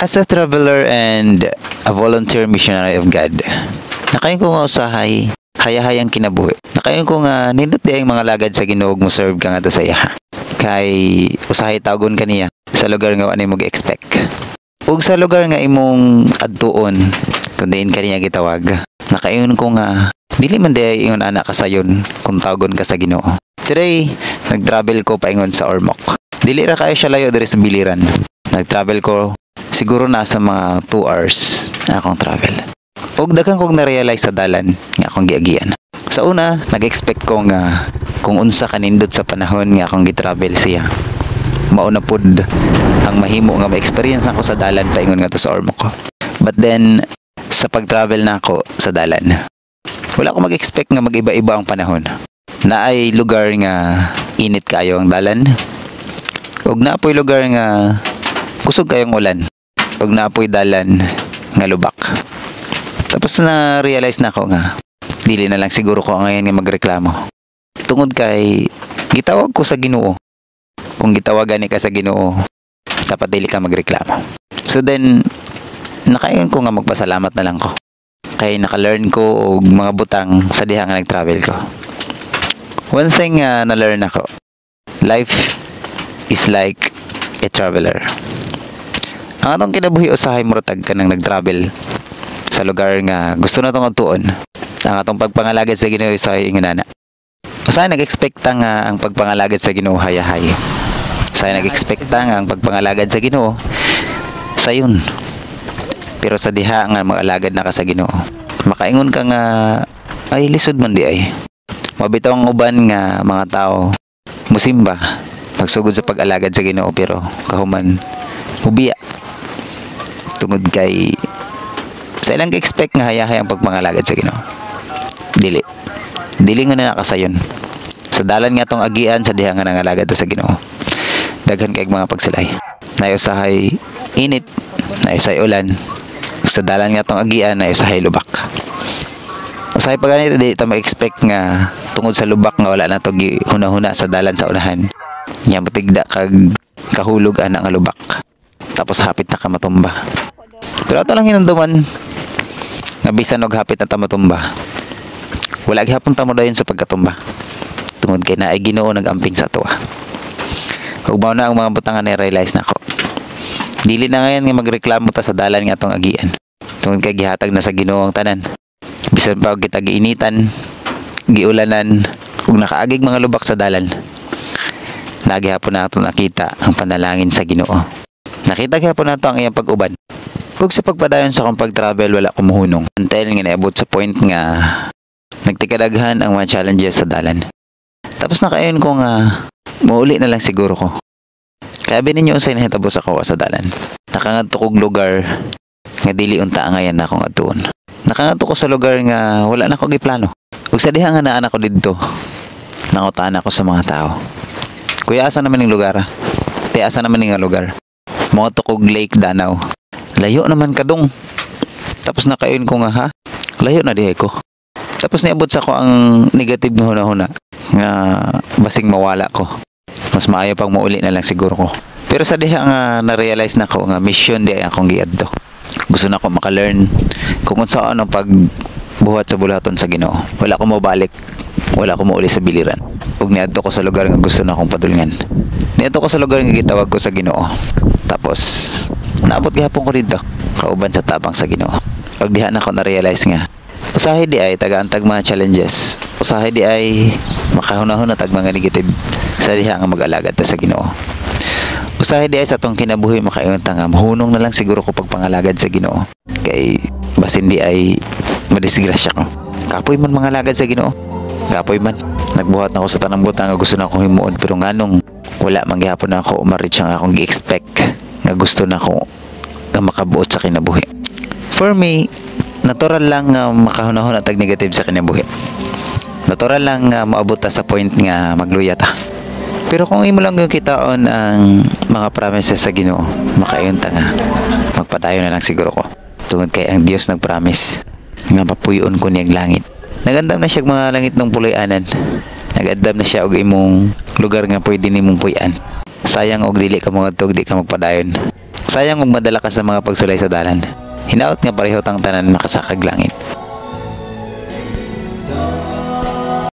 As a traveler and a volunteer missionary of God, nakayon ko nga usahay, hayahayang kinabuhi. Nakayon ko nga nindot di ang mga lagad sa Ginoo mo serve ka nga to sa iya. Kay usahay tagon kaniya sa lugar nga ano mo expect. Ug sa lugar nga imong adtuon, kung diin kaniya gitawag, nakayon ko nga dili man di ingon anak ka sayon kung tagon ka sa Ginoo. Today, nag-travel ko paingon sa Ormoc. Dili ra kayo siya layo diri sa Biliran. Nag-travel ko siguro nasa mga 2 hours akong travel. Ug daghan kong na-realize sa dalan nga akong giagian. Sa una, nag-expect ko nga kung unsa kanindot sa panahon nga akong gi-travel siya. Mauna pud ang mahimo nga ma-experience nako sa dalan paingon nga to sa Ormoc ko. But then sa pag-travel nako sa dalan, wala ko mag-expect nga mag-iba-iba ang panahon. Naay lugar nga init kayo ang dalan. Ug naapoy lugar nga kusog kayong ulan. Ug naapoy dalan nga lubak. Tapos na realize na ako nga dili na lang siguro ko ngayon nga magreklamo. Tungod kay gitawag ko sa Ginoo. Kung gitawagan ni ka sa Ginoo, dapat dili ka magreklamo. So then nakayon ko nga magpasalamat na lang ko. Kay naka-learn ko og mga butang sa diha nga nag-travel ko. One thing na-learn ako. Life is like a traveler. Ang atong kinabuhi usahay mo ratag ka nang nag-travel sa lugar nga gusto na tong adtuon. Ang atong pagpangalagad sa Ginoo usahay ingon ana. Usahay nag-expecta nga ang pagpangalagad sa Ginoo hayahay. Usahay nag-expecta nga ang pagpangalagad sa Ginoo sayon. Pero sa diha nga mag-alagad na ka sa Ginoo, makaingon ka nga ay lisod man di ay. Mabitaw ang uban nga mga tao musimba pagsugod sa pag-alagad sa Ginoo pero kahuman ubiya tungod kay sa ilang expect nga hayahay ang pagpangalagad sa Ginoo. Dili nga na nakasayon sa dalan nga tong agian sa diha nga nangalagad sa Ginoo. Daghan kay mga pagsilay. Nayusahay init, nayusahay ulan. Sa dalan nga tong agian nayusahay lubak. Usahay pa ganito di ta ma-expect nga tungod sa lubak nga wala na to gihuna-huna sa dalan sa unahan. Nya matigda kag kahulog ana nga lubak. Tapos hapit na ka matumba. Pero ato lang hinumduman nga bisan og hapit na ta matumba. Wala gihapon ta mo dayon sa pagkatumba. Tungod kay naay Ginoo nag-amping sa ato. Ug mao na ang mga butang nga na-realize nako. Dili na ngayon nga magreklamo ta sa dalan nga atong agian. Tungod kay gihatag na sa Ginoo ang tanan. Bisan pa og kita giinitan, giulanan, ug nakaagig mga lubak sa dalan. Nagihapon nato nakita ang panalangin sa Ginoo. Nakita gyapon nato ang iyang pag-uban. Ug sa pagpadayon sa akong pag-travel wala ko muhunong. Until nga naabot sa point nga nagtikadaghan ang mga challenges sa dalan. Tapos nakayon ko nga mauli na lang siguro ko. Kaya bininyo unsay nahitabo sa ko sa dalan. Nakangadto kog lugar nga dili unta ngayon na akong adtuon. Nakangadto ko sa lugar nga wala na ko giplano. Ug sa diha nga naa ko didto. Nangutaan ako sa mga tao. Kuya, asa naman yung lugar? Te, asa naman yung lugar? Mga tukog Lake Danau. Layo naman kadong. Tapos nakayon ko nga ha? Layo na dihay ko. Tapos niabot sa ko ang negative na huna-huna. Nga basing mawala ko. Mas maayo pang mauli na lang siguro ko. Pero sa diha nga na-realize na ko nga mission di ay akong giadto. Gusto na ko maka-learn kung saan ang pagbuhat sa bulaton sa Ginoo. Wala ko mabalik. Wala ko mauli sa Biliran. Ug niadto ko sa lugar nga gusto na akong padulngan. Niadto ko sa lugar nga gitawag ko sa Ginoo. Tapos naabot gihapon ko dito. Kauban sa tabang sa Ginoo. Ug diha na ko na-realize nga usahay di ay taga-antag mga challenges. Usahay di ay makahuna-huna tag mga negative sa diha nga mag-alagad ta sa Ginoo. Usahay di ay sa tong kinabuhi makaingon ta nga mahunong na lang siguro ko pagpangalagad sa Ginoo. Kay basin di ay madisgrasya ko. Kapoy man mga alagad sa Ginoo. Kapoy man. Nagbuhat na ako sa tanang butang nga gusto na akong himuon pero nganong wala man gyapon na ako umarich ang akong gi-expect nga gusto na ako nga makabuot sa kinabuhi. For me, natural lang nga makahunahon tag negative sa kinabuhi. Natural lang nga maabot ta sa point nga magluya ta. Pero kung imo lang yung kitaon ang mga promises sa Ginoo, makayon ta nga magpadayon na lang siguro ko. Tungod kay ang Dios nagpromise nga papuyon ko niyang langit. Nagandam na siya mga langit ng puloy-anan. Nagandam na siya og imong lugar nga pwede nimong puy-an. Sayang og dili ka mga tug di ka magpadayon. Sayang kung madala ka sa mga pagsulay sa dalan. Hinaot nga pareho tang tanan makasakag langit.